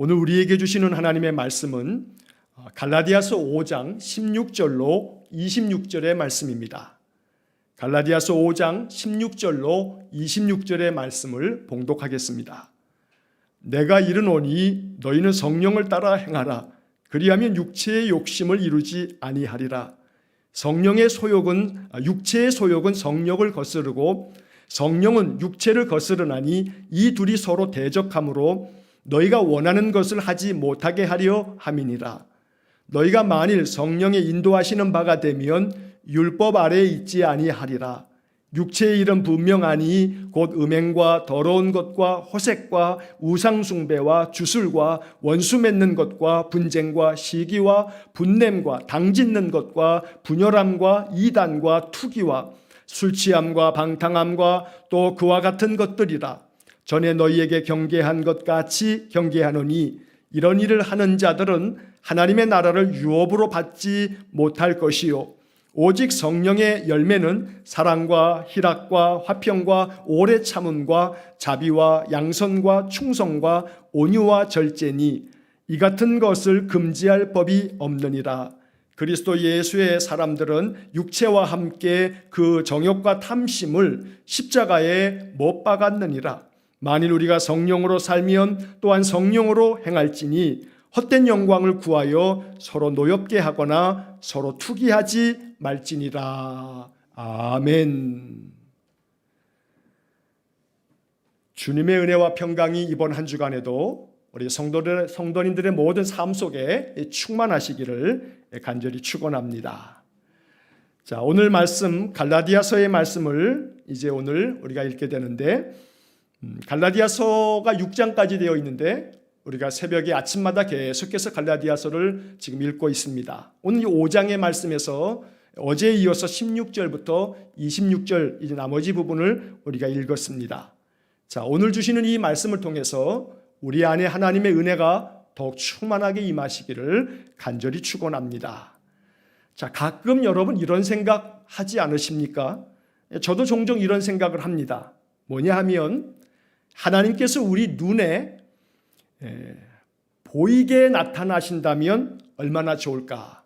오늘 우리에게 주시는 하나님의 말씀은 갈라디아서 5장 16절로 26절의 말씀입니다. 갈라디아서 5장 16절로 26절의 말씀을 봉독하겠습니다. 내가 이르노니 너희는 성령을 따라 행하라. 그리하면 육체의 욕심을 이루지 아니하리라. 육체의 소욕은 성령을 거스르고 성령은 육체를 거스르나니 이 둘이 서로 대적하므로 너희가 원하는 것을 하지 못하게 하려 함이니라. 너희가 만일 성령의 인도하시는 바가 되면 율법 아래에 있지 아니하리라. 육체의 일은 분명하니 곧 음행과 더러운 것과 호색과 우상숭배와 주술과 원수 맺는 것과 분쟁과 시기와 분냄과 당짓는 것과 분열함과 이단과 투기와 술취함과 방탕함과 또 그와 같은 것들이라. 전에 너희에게 경계한 것 같이 경계하노니 이런 일을 하는 자들은 하나님의 나라를 유업으로 받지 못할 것이요 오직 성령의 열매는 사랑과 희락과 화평과 오래 참음과 자비와 양선과 충성과 온유와 절제니 이 같은 것을 금지할 법이 없느니라. 그리스도 예수의 사람들은 육체와 함께 그 정욕과 탐심을 십자가에 못 박았느니라. 만일 우리가 성령으로 살면 또한 성령으로 행할지니 헛된 영광을 구하여 서로 노엽게 하거나 서로 투기하지 말지니라. 아멘. 주님의 은혜와 평강이 이번 한 주간에도 우리 성도님들의 모든 삶 속에 충만하시기를 간절히 축원합니다. 자, 오늘 말씀 갈라디아서의 말씀을 이제 오늘 우리가 읽게 되는데 갈라디아서가 6장까지 되어 있는데 우리가 새벽에 아침마다 계속해서 갈라디아서를 지금 읽고 있습니다. 오늘 이 5장의 말씀에서 어제에 이어서 16절부터 26절 이제 나머지 부분을 우리가 읽었습니다. 자, 오늘 주시는 이 말씀을 통해서 우리 안에 하나님의 은혜가 더욱 충만하게 임하시기를 간절히 축원합니다. 자, 가끔 여러분 이런 생각 하지 않으십니까? 저도 종종 이런 생각을 합니다. 뭐냐 하면 하나님께서 우리 눈에 보이게 나타나신다면 얼마나 좋을까?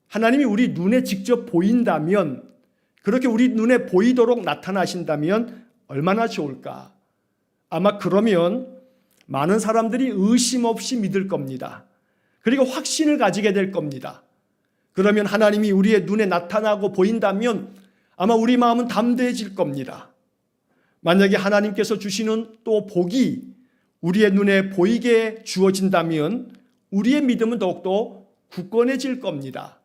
하나님이 우리 눈에 직접 보인다면, 그렇게 우리 눈에 보이도록 나타나신다면 얼마나 좋을까? 아마 그러면 많은 사람들이 의심 없이 믿을 겁니다. 그리고 확신을 가지게 될 겁니다. 그러면 하나님이 우리의 눈에 나타나고 보인다면 아마 우리 마음은 담대해질 겁니다. 만약에 하나님께서 주시는 또 복이 우리의 눈에 보이게 주어진다면 우리의 믿음은 더욱더 굳건해질 겁니다.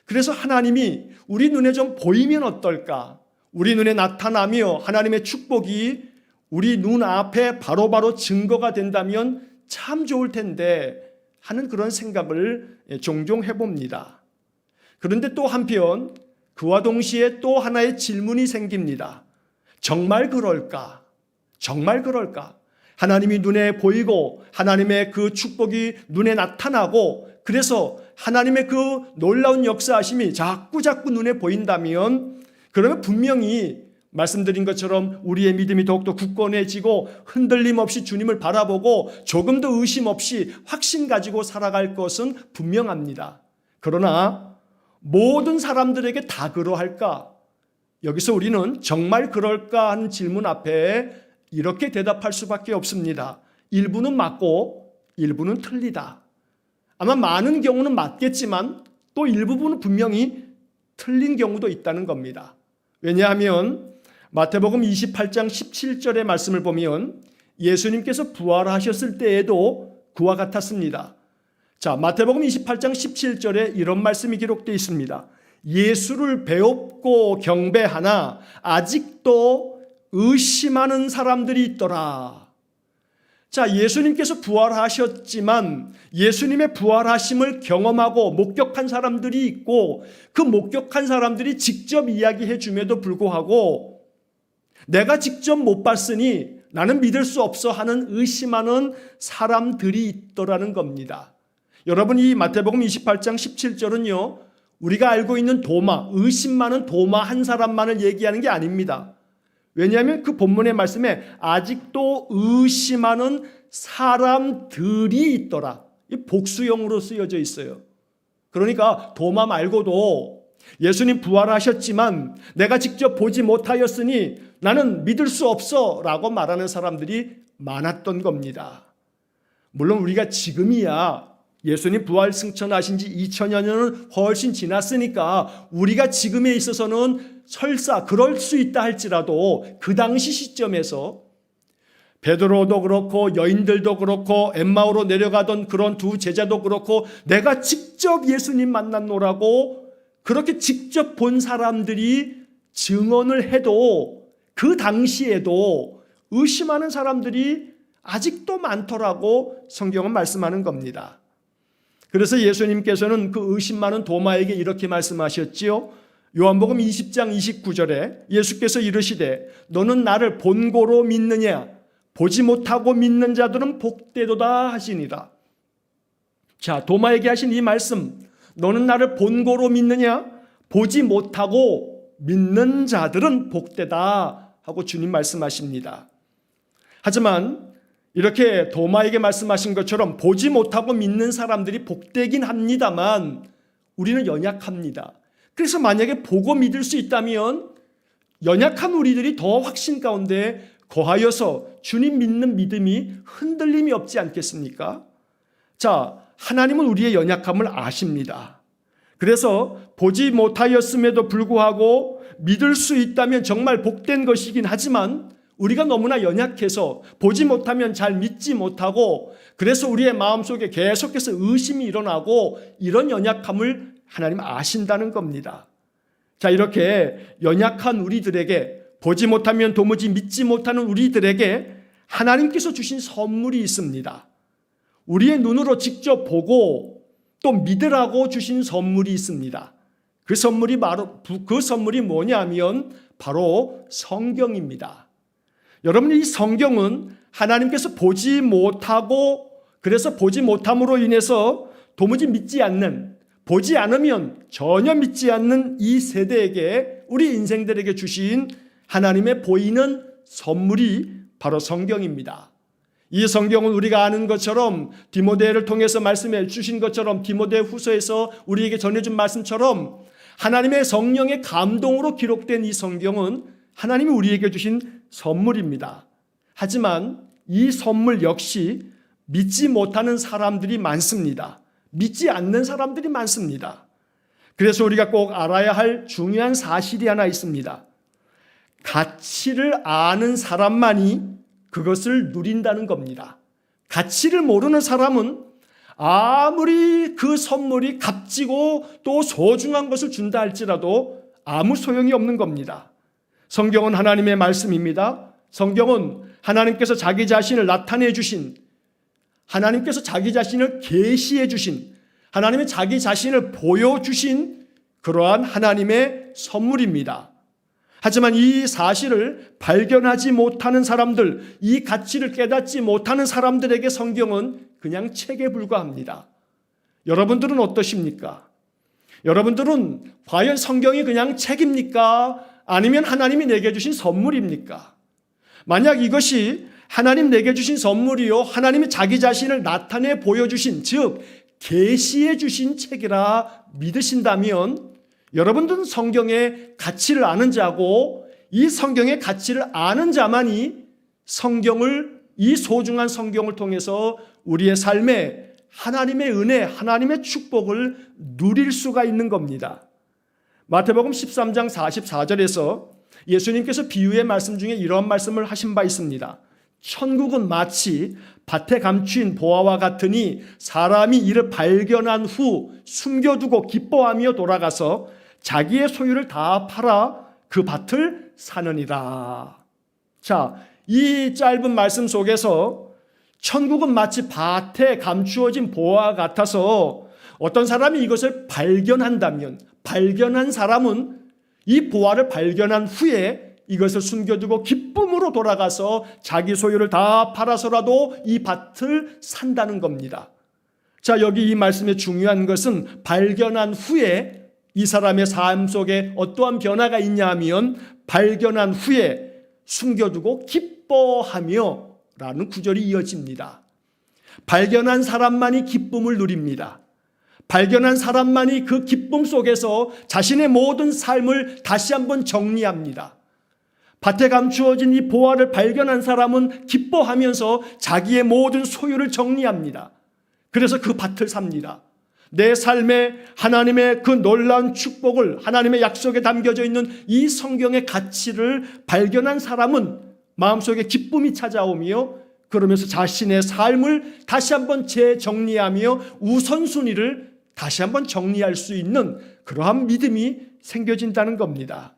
그래서 하나님이 우리 눈에 좀 보이면 어떨까? 우리 눈에 나타나며 하나님의 축복이 우리 눈 앞에 바로바로 증거가 된다면 참 좋을 텐데 하는 그런 생각을 종종 해봅니다. 그런데 또 한편 그와 동시에 또 하나의 질문이 생깁니다. 정말 그럴까? 정말 그럴까? 하나님이 눈에 보이고 하나님의 그 축복이 눈에 나타나고 그래서 하나님의 그 놀라운 역사하심이 자꾸 눈에 보인다면 그러면 분명히 말씀드린 것처럼 우리의 믿음이 더욱더 굳건해지고 흔들림 없이 주님을 바라보고 조금 더 의심 없이 확신 가지고 살아갈 것은 분명합니다. 그러나 모든 사람들에게 다 그러할까? 여기서 우리는 정말 그럴까 하는 질문 앞에 이렇게 대답할 수밖에 없습니다. 일부는 맞고 일부는 틀리다. 아마 많은 경우는 맞겠지만 또 일부분은 분명히 틀린 경우도 있다는 겁니다. 왜냐하면 마태복음 28장 17절의 말씀을 보면 예수님께서 부활하셨을 때에도 그와 같았습니다. 자, 마태복음 28장 17절에 이런 말씀이 기록되어 있습니다. 예수를 배웁고 경배하나 아직도 의심하는 사람들이 있더라. 자, 예수님께서 부활하셨지만 예수님의 부활하심을 경험하고 목격한 사람들이 있고 그 목격한 사람들이 직접 이야기해 줌에도 불구하고 내가 직접 못 봤으니 나는 믿을 수 없어 하는 의심하는 사람들이 있더라는 겁니다. 여러분, 이 마태복음 28장 17절은요 우리가 알고 있는 도마, 의심 많은 도마 한 사람만을 얘기하는 게 아닙니다. 왜냐하면 그 본문의 말씀에 아직도 의심하는 사람들이 있더라. 이 복수형으로 쓰여져 있어요. 그러니까 도마 말고도 예수님 부활하셨지만 내가 직접 보지 못하였으니 나는 믿을 수 없어 라고 말하는 사람들이 많았던 겁니다. 물론 우리가 지금이야 예수님 부활 승천하신 지 2000여 년은 훨씬 지났으니까 우리가 지금에 있어서는 설사 그럴 수 있다 할지라도 그 당시 시점에서 베드로도 그렇고 여인들도 그렇고 엠마오로 내려가던 그런 두 제자도 그렇고 내가 직접 예수님 만났노라고 그렇게 직접 본 사람들이 증언을 해도 그 당시에도 의심하는 사람들이 아직도 많더라고 성경은 말씀하는 겁니다. 그래서 예수님께서는 그 의심 많은 도마에게 이렇게 말씀하셨지요. 요한복음 20장 29절에 예수께서 이르시되 너는 나를 본고로 믿느냐 보지 못하고 믿는 자들은 복되도다 하시니라. 자, 도마에게 하신 이 말씀 너는 나를 본고로 믿느냐 보지 못하고 믿는 자들은 복되다 하고 주님 말씀하십니다. 하지만 이렇게 도마에게 말씀하신 것처럼 보지 못하고 믿는 사람들이 복되긴 합니다만 우리는 연약합니다. 그래서 만약에 보고 믿을 수 있다면 연약한 우리들이 더 확신 가운데 거하여서 주님 믿는 믿음이 흔들림이 없지 않겠습니까? 자, 하나님은 우리의 연약함을 아십니다. 그래서 보지 못하였음에도 불구하고 믿을 수 있다면 정말 복된 것이긴 하지만 우리가 너무나 연약해서 보지 못하면 잘 믿지 못하고 그래서 우리의 마음속에 계속해서 의심이 일어나고 이런 연약함을 하나님 아신다는 겁니다. 자, 이렇게 연약한 우리들에게 보지 못하면 도무지 믿지 못하는 우리들에게 하나님께서 주신 선물이 있습니다. 우리의 눈으로 직접 보고 또 믿으라고 주신 선물이 있습니다. 그 선물이 뭐냐면 바로 성경입니다. 여러분, 이 성경은 하나님께서 보지 못하고 그래서 보지 못함으로 인해서 도무지 믿지 않는 보지 않으면 전혀 믿지 않는 이 세대에게 우리 인생들에게 주신 하나님의 보이는 선물이 바로 성경입니다. 이 성경은 우리가 아는 것처럼 디모데를 통해서 말씀해 주신 것처럼 디모데 후서에서 우리에게 전해준 말씀처럼 하나님의 성령의 감동으로 기록된 이 성경은 하나님이 우리에게 주신 선물입니다. 하지만 이 선물 역시 믿지 못하는 사람들이 많습니다. 믿지 않는 사람들이 많습니다. 그래서 우리가 꼭 알아야 할 중요한 사실이 하나 있습니다. 가치를 아는 사람만이 그것을 누린다는 겁니다. 가치를 모르는 사람은 아무리 그 선물이 값지고 또 소중한 것을 준다 할지라도 아무 소용이 없는 겁니다. 성경은 하나님의 말씀입니다. 성경은 하나님께서 자기 자신을 나타내 주신, 하나님께서 자기 자신을 계시해 주신, 하나님의 자기 자신을 보여주신 그러한 하나님의 선물입니다. 하지만 이 사실을 발견하지 못하는 사람들, 이 가치를 깨닫지 못하는 사람들에게 성경은 그냥 책에 불과합니다. 여러분들은 어떠십니까? 여러분들은 과연 성경이 그냥 책입니까? 아니면 하나님이 내게 주신 선물입니까? 만약 이것이 하나님 내게 주신 선물이요, 하나님이 자기 자신을 나타내 보여주신, 즉 계시해 주신 책이라 믿으신다면 여러분들은 성경의 가치를 아는 자고 이 성경의 가치를 아는 자만이 이 소중한 성경을 통해서 우리의 삶에 하나님의 은혜, 하나님의 축복을 누릴 수가 있는 겁니다. 마태복음 13장 44절에서 예수님께서 비유의 말씀 중에 이런 말씀을 하신 바 있습니다. 천국은 마치 밭에 감추인 보화와 같으니 사람이 이를 발견한 후 숨겨두고 기뻐하며 돌아가서 자기의 소유를 다 팔아 그 밭을 사느니라. 자, 이 짧은 말씀 속에서 천국은 마치 밭에 감추어진 보화와 같아서 어떤 사람이 이것을 발견한다면 발견한 사람은 이 보화를 발견한 후에 이것을 숨겨두고 기쁨으로 돌아가서 자기 소유를 다 팔아서라도 이 밭을 산다는 겁니다. 자, 여기 이 말씀의 중요한 것은 발견한 후에 이 사람의 삶 속에 어떠한 변화가 있냐 하면 발견한 후에 숨겨두고 기뻐하며 라는 구절이 이어집니다. 발견한 사람만이 기쁨을 누립니다. 발견한 사람만이 그 기쁨 속에서 자신의 모든 삶을 다시 한번 정리합니다. 밭에 감추어진 이 보화를 발견한 사람은 기뻐하면서 자기의 모든 소유를 정리합니다. 그래서 그 밭을 삽니다. 내 삶에 하나님의 그 놀라운 축복을, 하나님의 약속에 담겨져 있는 이 성경의 가치를 발견한 사람은 마음속에 기쁨이 찾아오며 그러면서 자신의 삶을 다시 한번 재정리하며 우선순위를 다시 한번 정리할 수 있는 그러한 믿음이 생겨진다는 겁니다.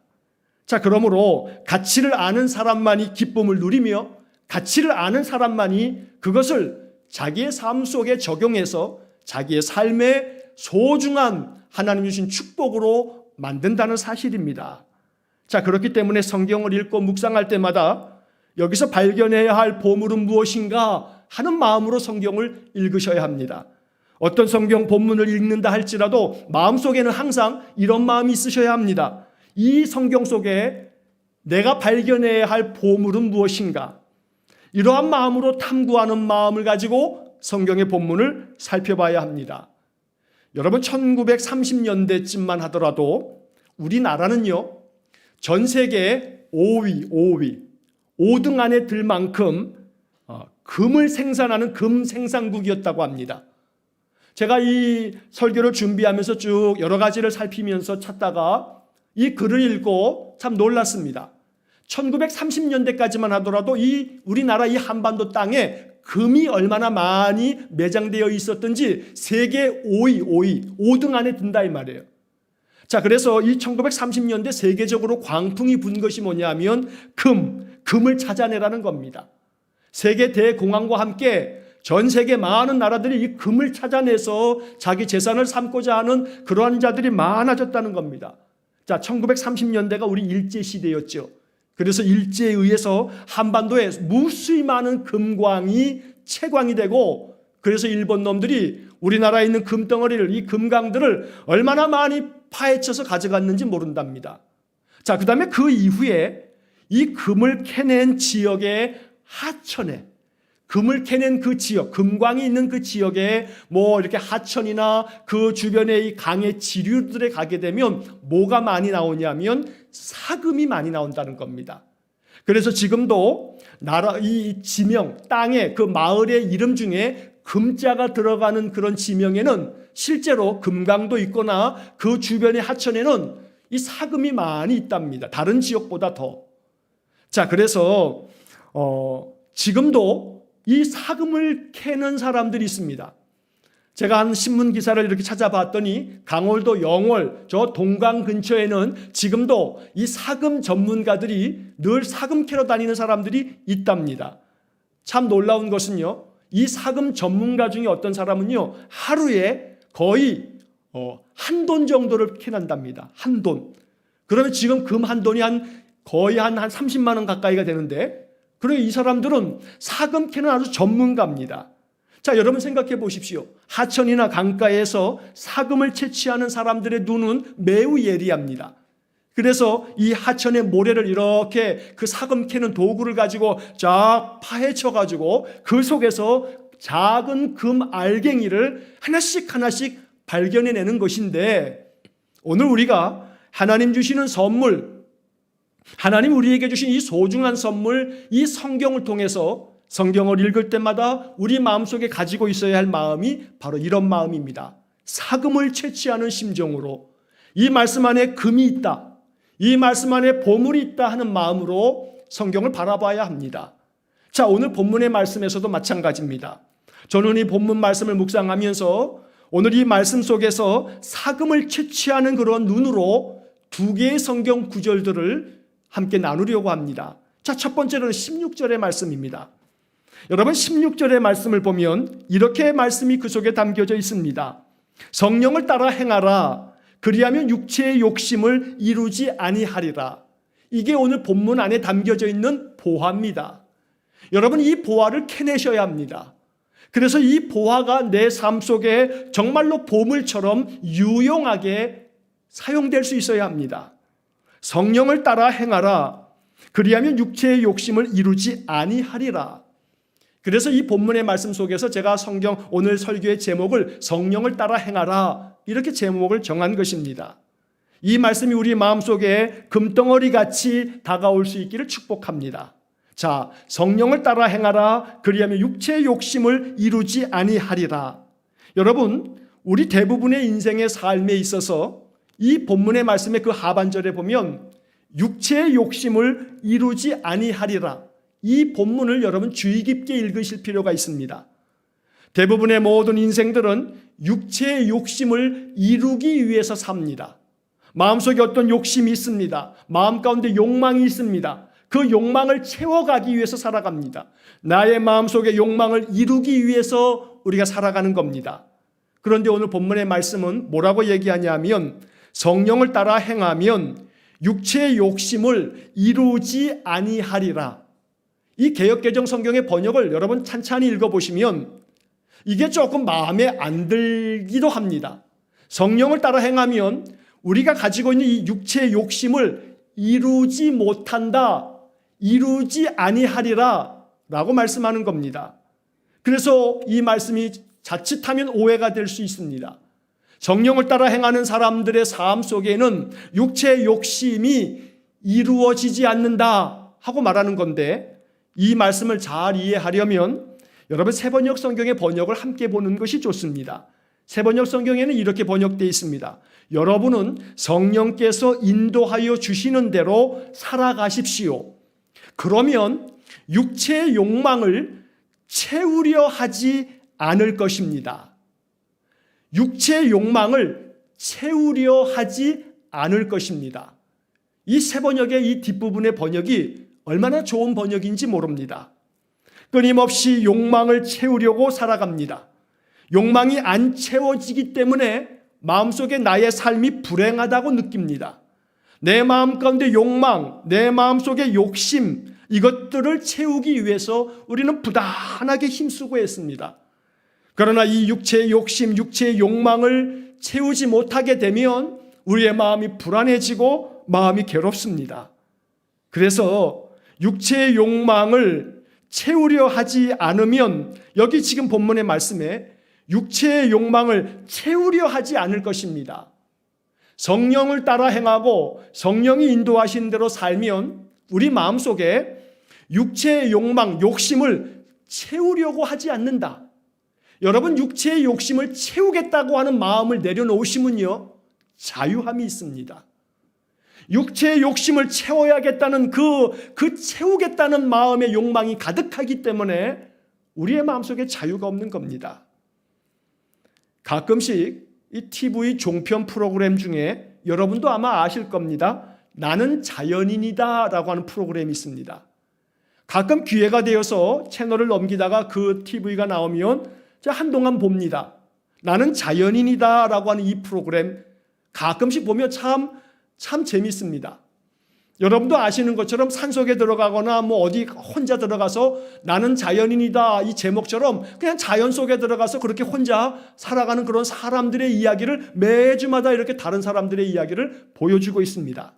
자, 그러므로 가치를 아는 사람만이 기쁨을 누리며 가치를 아는 사람만이 그것을 자기의 삶 속에 적용해서 자기의 삶의 소중한 하나님 주신 축복으로 만든다는 사실입니다. 자, 그렇기 때문에 성경을 읽고 묵상할 때마다 여기서 발견해야 할 보물은 무엇인가 하는 마음으로 성경을 읽으셔야 합니다. 어떤 성경 본문을 읽는다 할지라도 마음속에는 항상 이런 마음이 있으셔야 합니다. 이 성경 속에 내가 발견해야 할 보물은 무엇인가? 이러한 마음으로 탐구하는 마음을 가지고 성경의 본문을 살펴봐야 합니다. 여러분 1930년대쯤만 하더라도 우리나라는요 전 세계 5등 안에 들 만큼 금을 생산하는 금 생산국이었다고 합니다. 제가 이 설교를 준비하면서 쭉 여러 가지를 살피면서 찾다가 이 글을 읽고 참 놀랐습니다. 1930년대까지만 하더라도 이 우리나라 이 한반도 땅에 금이 얼마나 많이 매장되어 있었던지 세계 5등 안에 든다 이 말이에요. 자, 그래서 이 1930년대 세계적으로 광풍이 분 것이 뭐냐면 금을 찾아내라는 겁니다. 세계 대공황과 함께 전 세계 많은 나라들이 이 금을 찾아내서 자기 재산을 삼고자 하는 그러한 자들이 많아졌다는 겁니다. 자, 1930년대가 우리 일제시대였죠. 그래서 일제에 의해서 한반도에 무수히 많은 금광이 채광이 되고 그래서 일본 놈들이 우리나라에 있는 금덩어리를 이 금강들을 얼마나 많이 파헤쳐서 가져갔는지 모른답니다. 자, 그 다음에 그 이후에 이 금을 캐낸 지역의 하천에 금을 캐낸 그 지역, 금광이 있는 그 지역에 뭐 이렇게 하천이나 그 주변의 이 강의 지류들에 가게 되면 뭐가 많이 나오냐면 사금이 많이 나온다는 겁니다. 그래서 지금도 이 지명, 땅의 그 마을의 이름 중에 금자가 들어가는 그런 지명에는 실제로 금강도 있거나 그 주변의 하천에는 이 사금이 많이 있답니다. 다른 지역보다 더. 자, 그래서 지금도 이 사금을 캐는 사람들이 있습니다. 제가 한 신문 기사를 이렇게 찾아봤더니 강원도 영월 저 동강 근처에는 지금도 이 사금 전문가들이 늘 사금 캐러 다니는 사람들이 있답니다. 참 놀라운 것은요, 이 사금 전문가 중에 어떤 사람은요 하루에 거의 한 돈 정도를 캐낸답니다. 한 돈. 그러면 지금 금 한 돈이 거의 한 30만 원 가까이가 되는데, 그리고 이 사람들은 사금 캐는 아주 전문가입니다. 자, 여러분 생각해 보십시오. 하천이나 강가에서 사금을 채취하는 사람들의 눈은 매우 예리합니다. 그래서 이 하천의 모래를 이렇게 그 사금 캐는 도구를 가지고 쫙 파헤쳐 가지고 그 속에서 작은 금 알갱이를 하나씩 발견해내는 것인데, 오늘 우리가 하나님 주시는 선물, 하나님 우리에게 주신 이 소중한 선물, 이 성경을 통해서 성경을 읽을 때마다 우리 마음속에 가지고 있어야 할 마음이 바로 이런 마음입니다. 사금을 채취하는 심정으로, 이 말씀 안에 금이 있다, 이 말씀 안에 보물이 있다 하는 마음으로 성경을 바라봐야 합니다. 자, 오늘 본문의 말씀에서도 마찬가지입니다. 저는 이 본문 말씀을 묵상하면서 오늘 이 말씀 속에서 사금을 채취하는 그런 눈으로 두 개의 성경 구절들을 함께 나누려고 합니다. 자, 첫 번째로는 16절의 말씀입니다. 여러분 16절의 말씀을 보면 이렇게 말씀이 그 속에 담겨져 있습니다. 성령을 따라 행하라. 그리하면 육체의 욕심을 이루지 아니하리라. 이게 오늘 본문 안에 담겨져 있는 보화입니다. 여러분 이 보화를 캐내셔야 합니다. 그래서 이 보화가 내 삶 속에 정말로 보물처럼 유용하게 사용될 수 있어야 합니다. 성령을 따라 행하라. 그리하면 육체의 욕심을 이루지 아니하리라. 그래서 이 본문의 말씀 속에서 제가 성경 오늘 설교의 제목을 성령을 따라 행하라 이렇게 제목을 정한 것입니다. 이 말씀이 우리 마음속에 금덩어리 같이 다가올 수 있기를 축복합니다. 자, 성령을 따라 행하라 그리하면 육체의 욕심을 이루지 아니하리라. 여러분, 우리 대부분의 인생의 삶에 있어서 이 본문의 말씀의 그 하반절에 보면 육체의 욕심을 이루지 아니하리라. 이 본문을 여러분 주의 깊게 읽으실 필요가 있습니다. 대부분의 모든 인생들은 육체의 욕심을 이루기 위해서 삽니다. 마음속에 어떤 욕심이 있습니다. 마음 가운데 욕망이 있습니다. 그 욕망을 채워가기 위해서 살아갑니다. 나의 마음속의 욕망을 이루기 위해서 우리가 살아가는 겁니다. 그런데 오늘 본문의 말씀은 뭐라고 얘기하냐면 성령을 따라 행하면 육체의 욕심을 이루지 아니하리라. 이 개역개정 성경의 번역을 여러분 찬찬히 읽어보시면 이게 조금 마음에 안 들기도 합니다. 성령을 따라 행하면 우리가 가지고 있는 이 육체의 욕심을 이루지 못한다, 이루지 아니하리라 라고 말씀하는 겁니다. 그래서 이 말씀이 자칫하면 오해가 될 수 있습니다. 성령을 따라 행하는 사람들의 삶 속에는 육체의 욕심이 이루어지지 않는다 하고 말하는 건데 이 말씀을 잘 이해하려면 여러분 새번역 성경의 번역을 함께 보는 것이 좋습니다. 새번역 성경에는 이렇게 번역되어 있습니다. 여러분은 성령께서 인도하여 주시는 대로 살아가십시오. 그러면 육체의 욕망을 채우려 하지 않을 것입니다. 육체의 욕망을 채우려 하지 않을 것입니다. 이 새번역의 이 뒷부분의 번역이 얼마나 좋은 번역인지 모릅니다. 끊임없이 욕망을 채우려고 살아갑니다. 욕망이 안 채워지기 때문에 마음속에 나의 삶이 불행하다고 느낍니다. 내 마음 가운데 욕망, 내 마음속의 욕심 이것들을 채우기 위해서 우리는 부단하게 힘쓰고 했습니다. 그러나 이 육체의 욕심, 육체의 욕망을 채우지 못하게 되면 우리의 마음이 불안해지고 마음이 괴롭습니다. 그래서 육체의 욕망을 채우려 하지 않으면 여기 지금 본문의 말씀에 육체의 욕망을 채우려 하지 않을 것입니다. 성령을 따라 행하고 성령이 인도하신 대로 살면 우리 마음속에 육체의 욕망, 욕심을 채우려고 하지 않는다. 여러분 육체의 욕심을 채우겠다고 하는 마음을 내려놓으시면요 자유함이 있습니다. 육체의 욕심을 채워야겠다는 그 채우겠다는 마음의 욕망이 가득하기 때문에 우리의 마음속에 자유가 없는 겁니다. 가끔씩 이 TV 종편 프로그램 중에 여러분도 아마 아실 겁니다. 나는 자연인이다 라고 하는 프로그램이 있습니다. 가끔 기회가 되어서 채널을 넘기다가 그 TV가 나오면 제가 한동안 봅니다. 나는 자연인이다 라고 하는 이 프로그램 가끔씩 보면 참 재밌습니다. 여러분도 아시는 것처럼 산속에 들어가거나 뭐 어디 혼자 들어가서 나는 자연인이다 이 제목처럼 그냥 자연 속에 들어가서 그렇게 혼자 살아가는 그런 사람들의 이야기를 매주마다 이렇게 다른 사람들의 이야기를 보여주고 있습니다.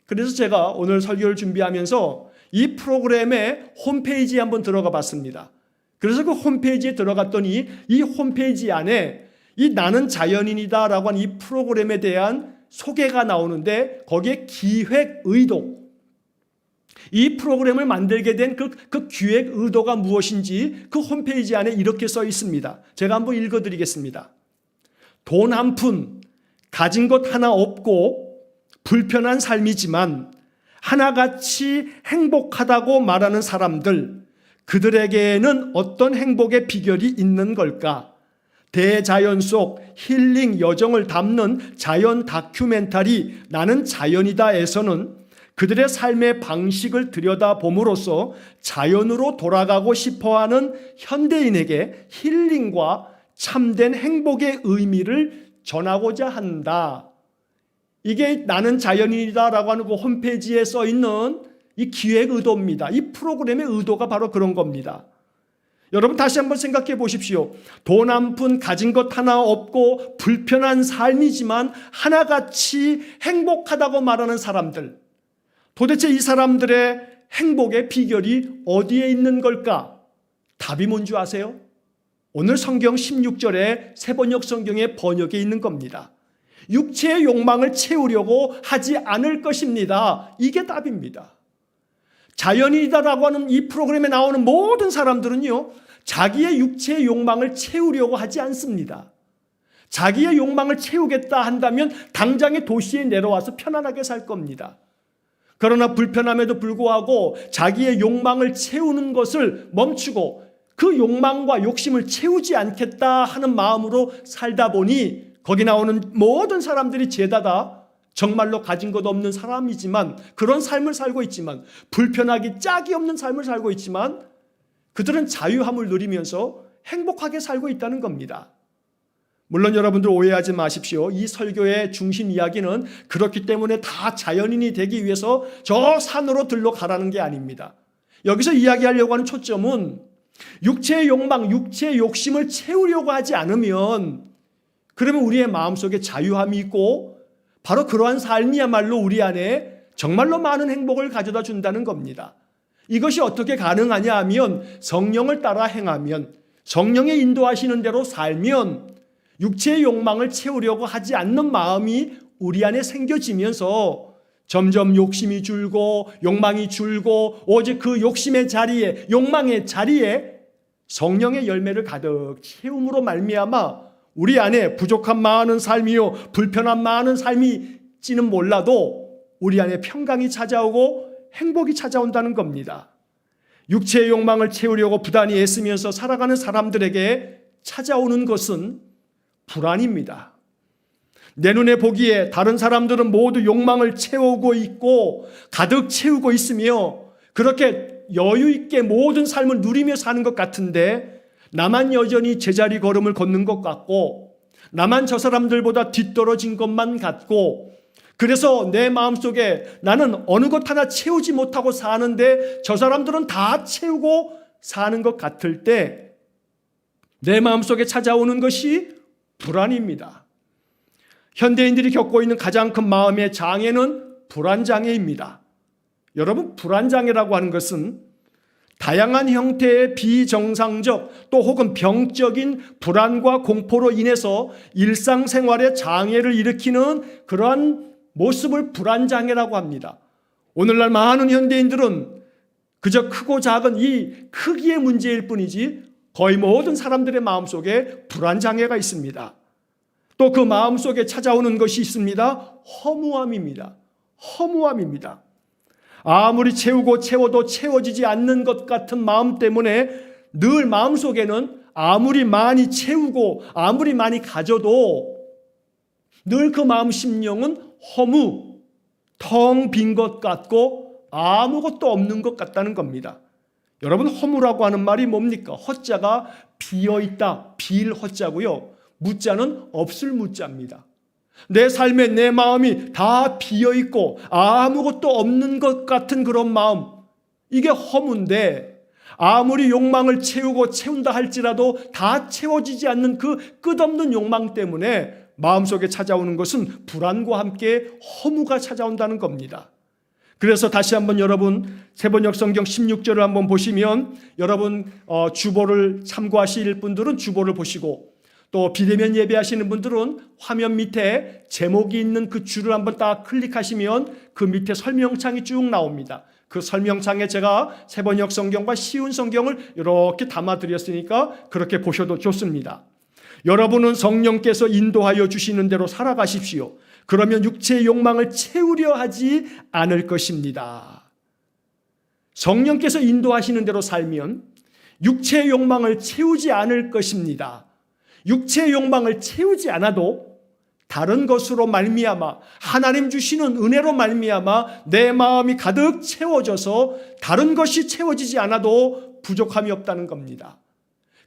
그래서 제가 오늘 설교를 준비하면서 이 프로그램의 홈페이지에 한번 들어가 봤습니다. 그래서 그 홈페이지에 들어갔더니 이 홈페이지 안에 이 나는 자연인이다 라고 하는 이 프로그램에 대한 소개가 나오는데 거기에 기획 의도, 이 프로그램을 만들게 된 그 기획 의도가 무엇인지 그 홈페이지 안에 이렇게 써 있습니다. 제가 한번 읽어드리겠습니다. 돈 한 푼, 가진 것 하나 없고 불편한 삶이지만 하나같이 행복하다고 말하는 사람들, 그들에게는 어떤 행복의 비결이 있는 걸까? 대자연 속 힐링 여정을 담는 자연 다큐멘터리 나는 자연이다에서는 그들의 삶의 방식을 들여다봄으로써 자연으로 돌아가고 싶어하는 현대인에게 힐링과 참된 행복의 의미를 전하고자 한다. 이게 나는 자연인이다라고 하는 그 홈페이지에 써 있는 이 기획 의도입니다. 이 프로그램의 의도가 바로 그런 겁니다. 여러분 다시 한번 생각해 보십시오. 돈 한 푼 가진 것 하나 없고 불편한 삶이지만 하나같이 행복하다고 말하는 사람들. 도대체 이 사람들의 행복의 비결이 어디에 있는 걸까? 답이 뭔지 아세요? 오늘 성경 16절에 세번역 성경의 번역에 있는 겁니다. 육체의 욕망을 채우려고 하지 않을 것입니다. 이게 답입니다. 자연이다라고 하는 이 프로그램에 나오는 모든 사람들은요, 자기의 육체의 욕망을 채우려고 하지 않습니다. 자기의 욕망을 채우겠다 한다면 당장의 도시에 내려와서 편안하게 살 겁니다. 그러나 불편함에도 불구하고 자기의 욕망을 채우는 것을 멈추고 그 욕망과 욕심을 채우지 않겠다 하는 마음으로 살다 보니 거기 나오는 모든 사람들이 죄다 다 정말로 가진 것 없는 사람이지만, 그런 삶을 살고 있지만, 불편하기 짝이 없는 삶을 살고 있지만 그들은 자유함을 누리면서 행복하게 살고 있다는 겁니다. 물론 여러분들 오해하지 마십시오. 이 설교의 중심 이야기는 그렇기 때문에 다 자연인이 되기 위해서 저 산으로 들러가라는 게 아닙니다. 여기서 이야기하려고 하는 초점은 육체의 욕망, 육체의 욕심을 채우려고 하지 않으면, 그러면 우리의 마음속에 자유함이 있고 바로 그러한 삶이야말로 우리 안에 정말로 많은 행복을 가져다 준다는 겁니다. 이것이 어떻게 가능하냐 하면 성령을 따라 행하면, 성령의 인도하시는 대로 살면 육체의 욕망을 채우려고 하지 않는 마음이 우리 안에 생겨지면서 점점 욕심이 줄고 욕망이 줄고 오직 그 욕심의 자리에, 욕망의 자리에 성령의 열매를 가득 채움으로 말미암아 우리 안에 부족한 많은 삶이요 불편한 많은 삶이지는 몰라도 우리 안에 평강이 찾아오고 행복이 찾아온다는 겁니다. 육체의 욕망을 채우려고 부단히 애쓰면서 살아가는 사람들에게 찾아오는 것은 불안입니다. 내 눈에 보기에 다른 사람들은 모두 욕망을 채우고 있고 가득 채우고 있으며 그렇게 여유 있게 모든 삶을 누리며 사는 것 같은데, 나만 여전히 제자리 걸음을 걷는 것 같고, 나만 저 사람들보다 뒤떨어진 것만 같고, 그래서 내 마음속에 나는 어느 것 하나 채우지 못하고 사는데 저 사람들은 다 채우고 사는 것 같을 때 내 마음속에 찾아오는 것이 불안입니다. 현대인들이 겪고 있는 가장 큰 마음의 장애는 불안장애입니다. 여러분, 불안장애라고 하는 것은 다양한 형태의 비정상적 또 혹은 병적인 불안과 공포로 인해서 일상생활에 장애를 일으키는 그러한 모습을 불안장애라고 합니다. 오늘날 많은 현대인들은 그저 크고 작은 이 크기의 문제일 뿐이지 거의 모든 사람들의 마음속에 불안장애가 있습니다. 또 그 마음속에 찾아오는 것이 있습니다. 허무함입니다. 허무함입니다. 아무리 채우고 채워도 채워지지 않는 것 같은 마음 때문에 늘 마음속에는 아무리 많이 채우고 아무리 많이 가져도 늘 그 마음 심령은 허무, 텅 빈 것 같고 아무것도 없는 것 같다는 겁니다. 여러분, 허무라고 하는 말이 뭡니까? 허자가 비어있다, 비일 허자고요. 무자는 없을 무자입니다. 내 삶에 내 마음이 다 비어있고 아무것도 없는 것 같은 그런 마음, 이게 허무인데 아무리 욕망을 채우고 채운다 할지라도 다 채워지지 않는 그 끝없는 욕망 때문에 마음속에 찾아오는 것은 불안과 함께 허무가 찾아온다는 겁니다. 그래서 다시 한번 여러분 세번역 성경 16절을 한번 보시면, 여러분 주보를 참고하실 분들은 주보를 보시고, 또 비대면 예배하시는 분들은 화면 밑에 제목이 있는 그 줄을 한번 딱 클릭하시면 그 밑에 설명창이 쭉 나옵니다. 그 설명창에 제가 세번역 성경과 쉬운 성경을 이렇게 담아드렸으니까 그렇게 보셔도 좋습니다. 여러분은 성령께서 인도하여 주시는 대로 살아가십시오. 그러면 육체의 욕망을 채우려 하지 않을 것입니다. 성령께서 인도하시는 대로 살면 육체의 욕망을 채우지 않을 것입니다. 육체의 욕망을 채우지 않아도 다른 것으로 말미암아, 하나님 주시는 은혜로 말미암아 내 마음이 가득 채워져서 다른 것이 채워지지 않아도 부족함이 없다는 겁니다.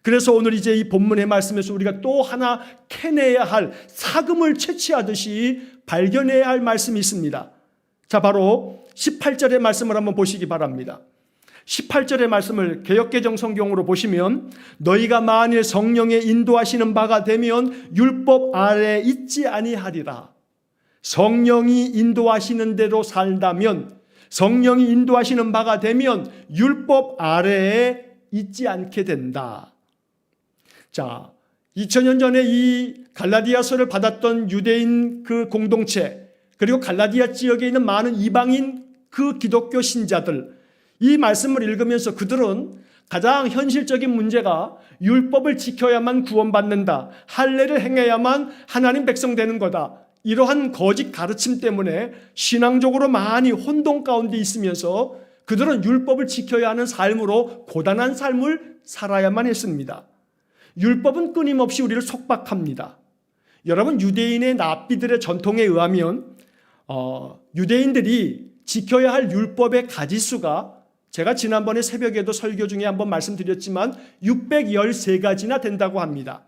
그래서 오늘 이제 이 본문의 말씀에서 우리가 또 하나 캐내야 할, 사금을 채취하듯이 발견해야 할 말씀이 있습니다. 자, 바로 18절의 말씀을 한번 보시기 바랍니다. 18절의 말씀을 개역개정 성경으로 보시면, 너희가 만일 성령의 인도하시는 바가 되면 율법 아래 있지 아니하리라. 성령이 인도하시는 대로 살다면, 성령이 인도하시는 바가 되면 율법 아래에 잊지 않게 된다. 자, 2000년 전에 이 갈라디아서를 받았던 유대인 그 공동체, 그리고 갈라디아 지역에 있는 많은 이방인 그 기독교 신자들, 이 말씀을 읽으면서 그들은 가장 현실적인 문제가 율법을 지켜야만 구원받는다, 할례를 행해야만 하나님 백성 되는 거다, 이러한 거짓 가르침 때문에 신앙적으로 많이 혼동 가운데 있으면서 그들은 율법을 지켜야 하는 삶으로 고단한 삶을 살아야만 했습니다. 율법은 끊임없이 우리를 속박합니다. 여러분, 유대인의 랍비들의 전통에 의하면 유대인들이 지켜야 할 율법의 가지수가, 제가 지난번에 새벽에도 설교 중에 한번 말씀드렸지만 613가지나 된다고 합니다.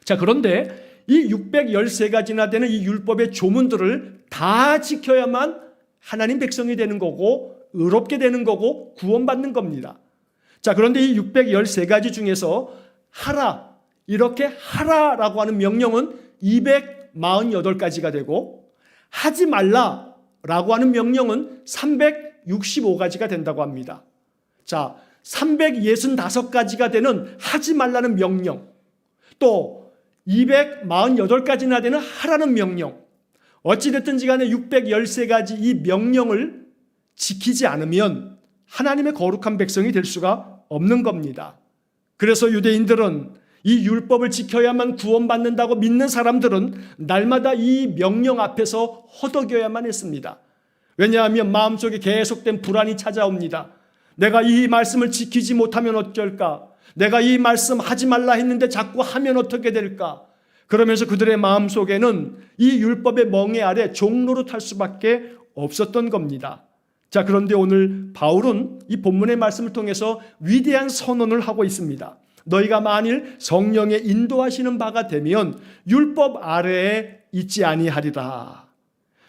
자, 그런데 이 613가지나 되는 이 율법의 조문들을 다 지켜야만 하나님 백성이 되는 거고 의롭게 되는 거고 구원받는 겁니다. 자, 그런데 이 613가지 중에서 하라, 이렇게 하라라고 하는 명령은 248가지가 되고, 하지 말라라고 하는 명령은 365가지가 된다고 합니다. 자, 365가지가 되는 하지 말라는 명령, 또 248가지나 되는 하라는 명령, 어찌됐든지 간에 613가지 이 명령을 지키지 않으면 하나님의 거룩한 백성이 될 수가 없는 겁니다. 그래서 유대인들은 이 율법을 지켜야만 구원받는다고 믿는 사람들은 날마다 이 명령 앞에서 허덕여야만 했습니다. 왜냐하면 마음속에 계속된 불안이 찾아옵니다. 내가 이 말씀을 지키지 못하면 어쩔까? 내가 이 말씀 하지 말라 했는데 자꾸 하면 어떻게 될까? 그러면서 그들의 마음속에는 이 율법의 멍에 아래 종로로 탈 수밖에 없었던 겁니다. 자, 그런데 오늘 바울은 이 본문의 말씀을 통해서 위대한 선언을 하고 있습니다. 너희가 만일 성령의 인도하시는 바가 되면 율법 아래에 있지 아니하리라.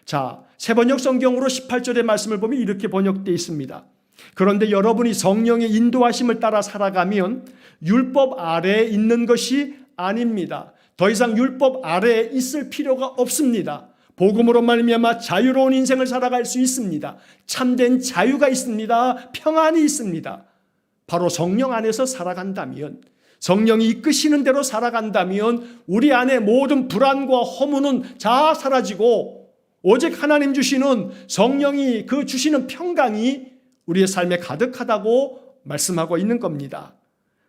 자, 새번역 성경으로 18절의 말씀을 보면 이렇게 번역되어 있습니다. 그런데 여러분이 성령의 인도하심을 따라 살아가면 율법 아래에 있는 것이 아닙니다. 더 이상 율법 아래에 있을 필요가 없습니다. 복음으로 말미암아 자유로운 인생을 살아갈 수 있습니다. 참된 자유가 있습니다. 평안이 있습니다. 바로 성령 안에서 살아간다면, 성령이 이끄시는 대로 살아간다면 우리 안에 모든 불안과 허무는 다 사라지고 오직 하나님 주시는 성령이 그 주시는 평강이 우리의 삶에 가득하다고 말씀하고 있는 겁니다.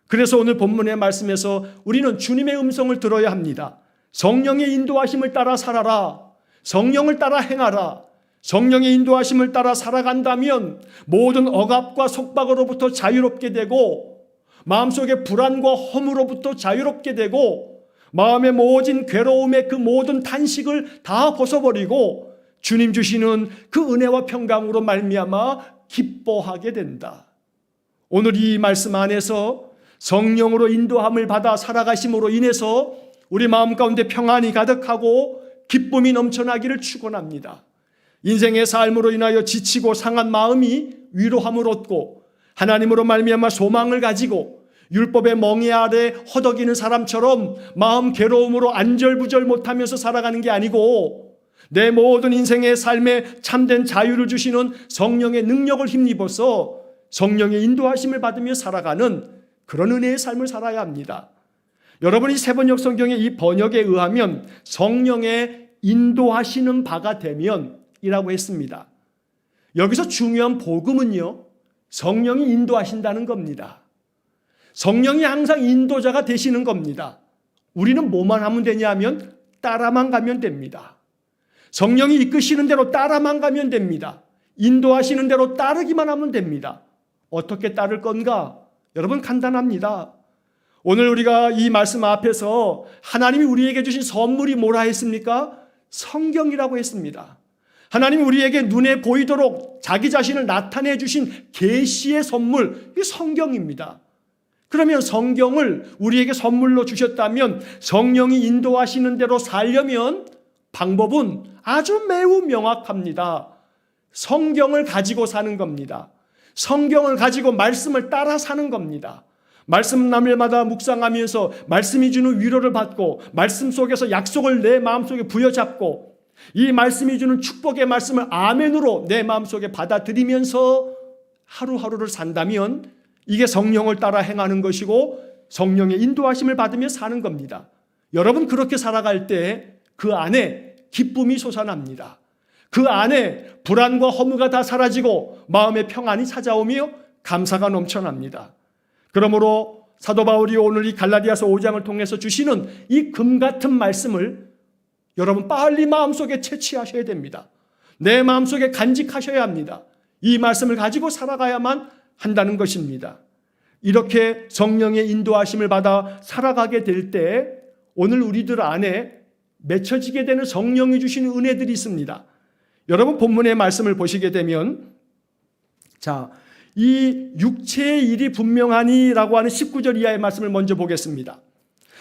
그래서 오늘 본문의 말씀에서 우리는 주님의 음성을 들어야 합니다. 성령의 인도하심을 따라 살아라. 성령을 따라 행하라. 성령의 인도하심을 따라 살아간다면 모든 억압과 속박으로부터 자유롭게 되고, 마음속의 불안과 허무로부터 자유롭게 되고, 마음의 모진 괴로움의 그 모든 탄식을 다 벗어버리고 주님 주시는 그 은혜와 평강으로 말미암아 기뻐하게 된다. 오늘 이 말씀 안에서 성령으로 인도함을 받아 살아가심으로 인해서 우리 마음 가운데 평안이 가득하고 기쁨이 넘쳐나기를 축원합니다. 인생의 삶으로 인하여 지치고 상한 마음이 위로함을 얻고 하나님으로 말미암아 소망을 가지고 율법의 멍에 아래 허덕이는 사람처럼 마음 괴로움으로 안절부절 못하면서 살아가는 게 아니고 내 모든 인생의 삶에 참된 자유를 주시는 성령의 능력을 힘입어서 성령의 인도하심을 받으며 살아가는 그런 은혜의 삶을 살아야 합니다. 여러분이 새번역 성경의 이 번역에 의하면 성령의 인도하시는 바가 되면 이라고 했습니다. 여기서 중요한 복음은요, 성령이 인도하신다는 겁니다. 성령이 항상 인도자가 되시는 겁니다. 우리는 뭐만 하면 되냐 하면 따라만 가면 됩니다. 성령이 이끄시는 대로 따라만 가면 됩니다. 인도하시는 대로 따르기만 하면 됩니다. 어떻게 따를 건가? 여러분, 간단합니다. 오늘 우리가 이 말씀 앞에서 하나님이 우리에게 주신 선물이 뭐라 했습니까? 성경이라고 했습니다. 하나님이 우리에게 눈에 보이도록 자기 자신을 나타내 주신 계시의 선물, 이 성경입니다. 그러면 성경을 우리에게 선물로 주셨다면 성령이 인도하시는 대로 살려면 방법은 아주 매우 명확합니다. 성경을 가지고 사는 겁니다. 성경을 가지고 말씀을 따라 사는 겁니다. 말씀 날마다 묵상하면서 말씀이 주는 위로를 받고 말씀 속에서 약속을 내 마음속에 부여잡고 이 말씀이 주는 축복의 말씀을 아멘으로 내 마음속에 받아들이면서 하루하루를 산다면 이게 성령을 따라 행하는 것이고 성령의 인도하심을 받으며 사는 겁니다. 여러분 그렇게 살아갈 때 그 안에 기쁨이 솟아납니다. 그 안에 불안과 허무가 다 사라지고 마음의 평안이 찾아오며 감사가 넘쳐납니다. 그러므로 사도 바울이 오늘 이 갈라디아서 5장을 통해서 주시는 이 금 같은 말씀을 여러분 빨리 마음속에 채취하셔야 됩니다. 내 마음속에 간직하셔야 합니다. 이 말씀을 가지고 살아가야만 한다는 것입니다. 이렇게 성령의 인도하심을 받아 살아가게 될 때 오늘 우리들 안에 맺혀지게 되는 성령이 주시는 은혜들이 있습니다. 여러분 본문의 말씀을 보시게 되면 이 육체의 일이 분명하니라고 하는 19절 이하의 말씀을 먼저 보겠습니다.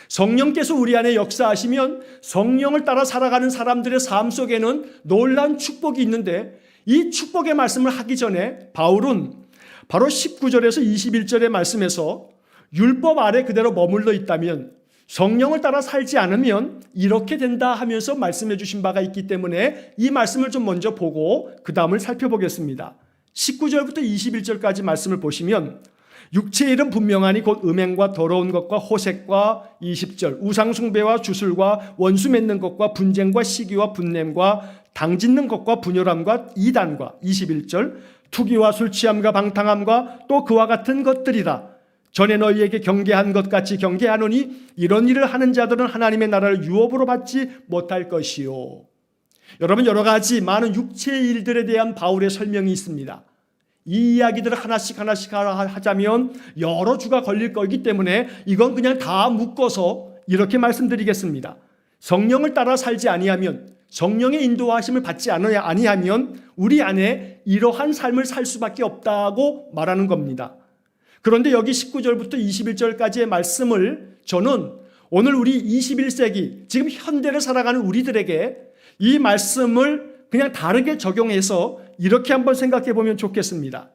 성령께서 우리 안에 역사하시면 성령을 따라 살아가는 사람들의 삶 속에는 놀라운 축복이 있는데 이 축복의 말씀을 하기 전에 바울은 바로 19절에서 21절의 말씀에서 율법 아래 그대로 머물러 있다면 성령을 따라 살지 않으면 이렇게 된다 하면서 말씀해 주신 바가 있기 때문에 이 말씀을 좀 먼저 보고 그 다음을 살펴보겠습니다. 19절부터 21절까지 말씀을 보시면 육체의 일은 분명하니 곧 음행과 더러운 것과 호색과 20절 우상숭배와 주술과 원수 맺는 것과 분쟁과 시기와 분냄과 당짓는 것과 분열함과 이단과 21절 투기와 술취함과 방탕함과 또 그와 같은 것들이라. 전에 너희에게 경계한 것 같이 경계하노니 이런 일을 하는 자들은 하나님의 나라를 유업으로 받지 못할 것이요. 여러분 여러 가지 많은 육체의 일들에 대한 바울의 설명이 있습니다. 이 이야기들을 하나씩 하자면 여러 주가 걸릴 거기 때문에 이건 그냥 다 묶어서 이렇게 말씀드리겠습니다. 성령을 따라 살지 아니하면 성령의 인도하심을 받지 아니하면 우리 안에 이러한 삶을 살 수밖에 없다고 말하는 겁니다. 그런데 여기 19절부터 21절까지의 말씀을 저는 오늘 우리 21세기 지금 현대를 살아가는 우리들에게 이 말씀을 그냥 다르게 적용해서 이렇게 한번 생각해 보면 좋겠습니다.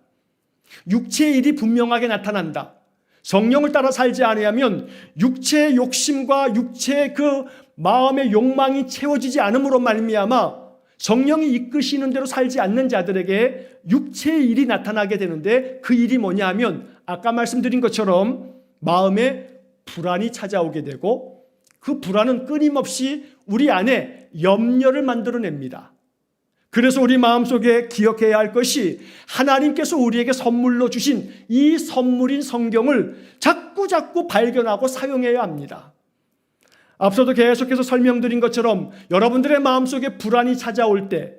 육체의 일이 분명하게 나타난다. 성령을 따라 살지 않으면 육체의 욕심과 육체의 그 마음의 욕망이 채워지지 않음으로 말미암아 성령이 이끄시는 대로 살지 않는 자들에게 육체의 일이 나타나게 되는데 그 일이 뭐냐 하면 아까 말씀드린 것처럼 마음에 불안이 찾아오게 되고 그 불안은 끊임없이 우리 안에 염려를 만들어냅니다. 그래서 우리 마음속에 기억해야 할 것이 하나님께서 우리에게 선물로 주신 이 선물인 성경을 자꾸 발견하고 사용해야 합니다. 앞서도 계속해서 설명드린 것처럼 여러분들의 마음속에 불안이 찾아올 때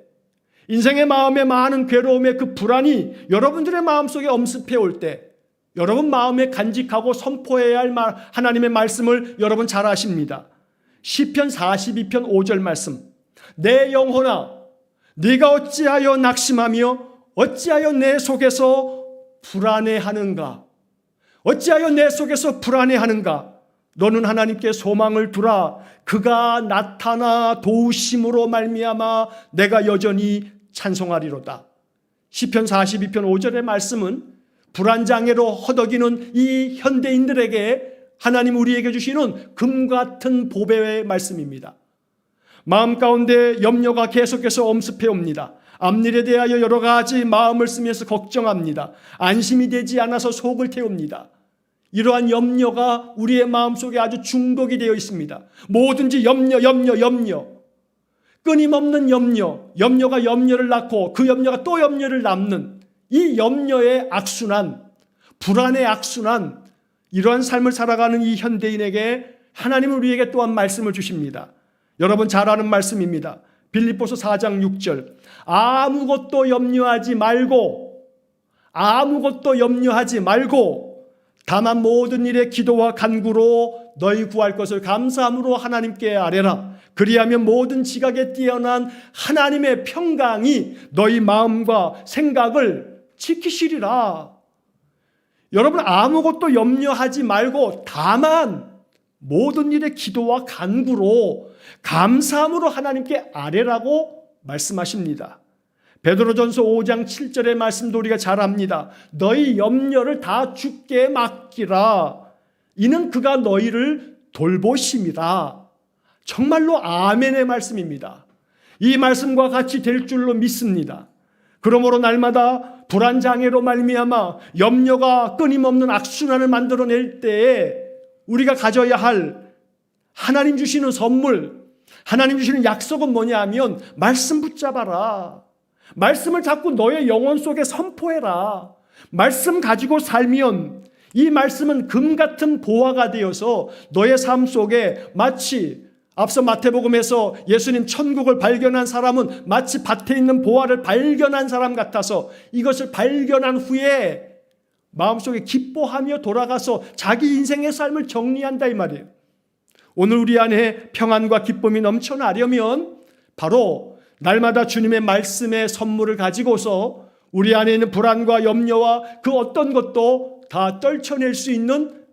인생의 마음에 많은 괴로움의 그 불안이 여러분들의 마음속에 엄습해 올 때 여러분 마음에 간직하고 선포해야 할 하나님의 말씀을 여러분 잘 아십니다. 시편 42편 5절 말씀 내 영혼아 네가 어찌하여 낙심하며 어찌하여 내 속에서 불안해하는가 어찌하여 내 속에서 불안해하는가 너는 하나님께 소망을 두라 그가 나타나 도우심으로 말미암아 내가 여전히 찬송하리로다. 시편 42편 5절의 말씀은 불안장애로 허덕이는 이 현대인들에게 하나님 우리에게 주시는 금 같은 보배의 말씀입니다. 마음 가운데 염려가 계속해서 엄습해 옵니다. 앞일에 대하여 여러 가지 마음을 쓰면서 걱정합니다. 안심이 되지 않아서 속을 태웁니다. 이러한 염려가 우리의 마음속에 아주 중독이 되어 있습니다. 뭐든지 염려. 끊임없는 염려가 염려를 낳고 그 염려가 또 염려를 낳는 이 염려의 악순환, 불안의 악순환, 이러한 삶을 살아가는 이 현대인에게 하나님은 우리에게 또한 말씀을 주십니다. 여러분 잘 아는 말씀입니다. 빌립보서 4장 6절 아무것도 염려하지 말고 다만 모든 일에 기도와 간구로 너희 구할 것을 감사함으로 하나님께 아뢰라. 그리하면 모든 지각에 뛰어난 하나님의 평강이 너희 마음과 생각을 지키시리라. 여러분 아무것도 염려하지 말고 다만 모든 일에 기도와 간구로 감사함으로 하나님께 아뢰라고 말씀하십니다. 베드로전서 5장 7절의 말씀도 우리가 잘 압니다. 너희 염려를 다 주께 맡기라. 이는 그가 너희를 돌보심이라. 정말로 아멘의 말씀입니다. 이 말씀과 같이 될 줄로 믿습니다. 그러므로 날마다 불안장애로 말미암아 염려가 끊임없는 악순환을 만들어낼 때에 우리가 가져야 할 하나님 주시는 선물, 하나님 주시는 약속은 뭐냐 하면 말씀 붙잡아라. 말씀을 자꾸 너의 영혼 속에 선포해라. 말씀 가지고 살면 이 말씀은 금 같은 보화가 되어서 너의 삶 속에 마치 앞서 마태복음에서 예수님 천국을 발견한 사람은 마치 밭에 있는 보화를 발견한 사람 같아서 이것을 발견한 후에 마음속에 기뻐하며 돌아가서 자기 인생의 삶을 정리한다 이 말이에요. 오늘 우리 안에 평안과 기쁨이 넘쳐나려면 바로 날마다 주님의 말씀의 선물을 가지고서 우리 안에 있는 불안과 염려와 그 어떤 것도 다 떨쳐낼 수 있는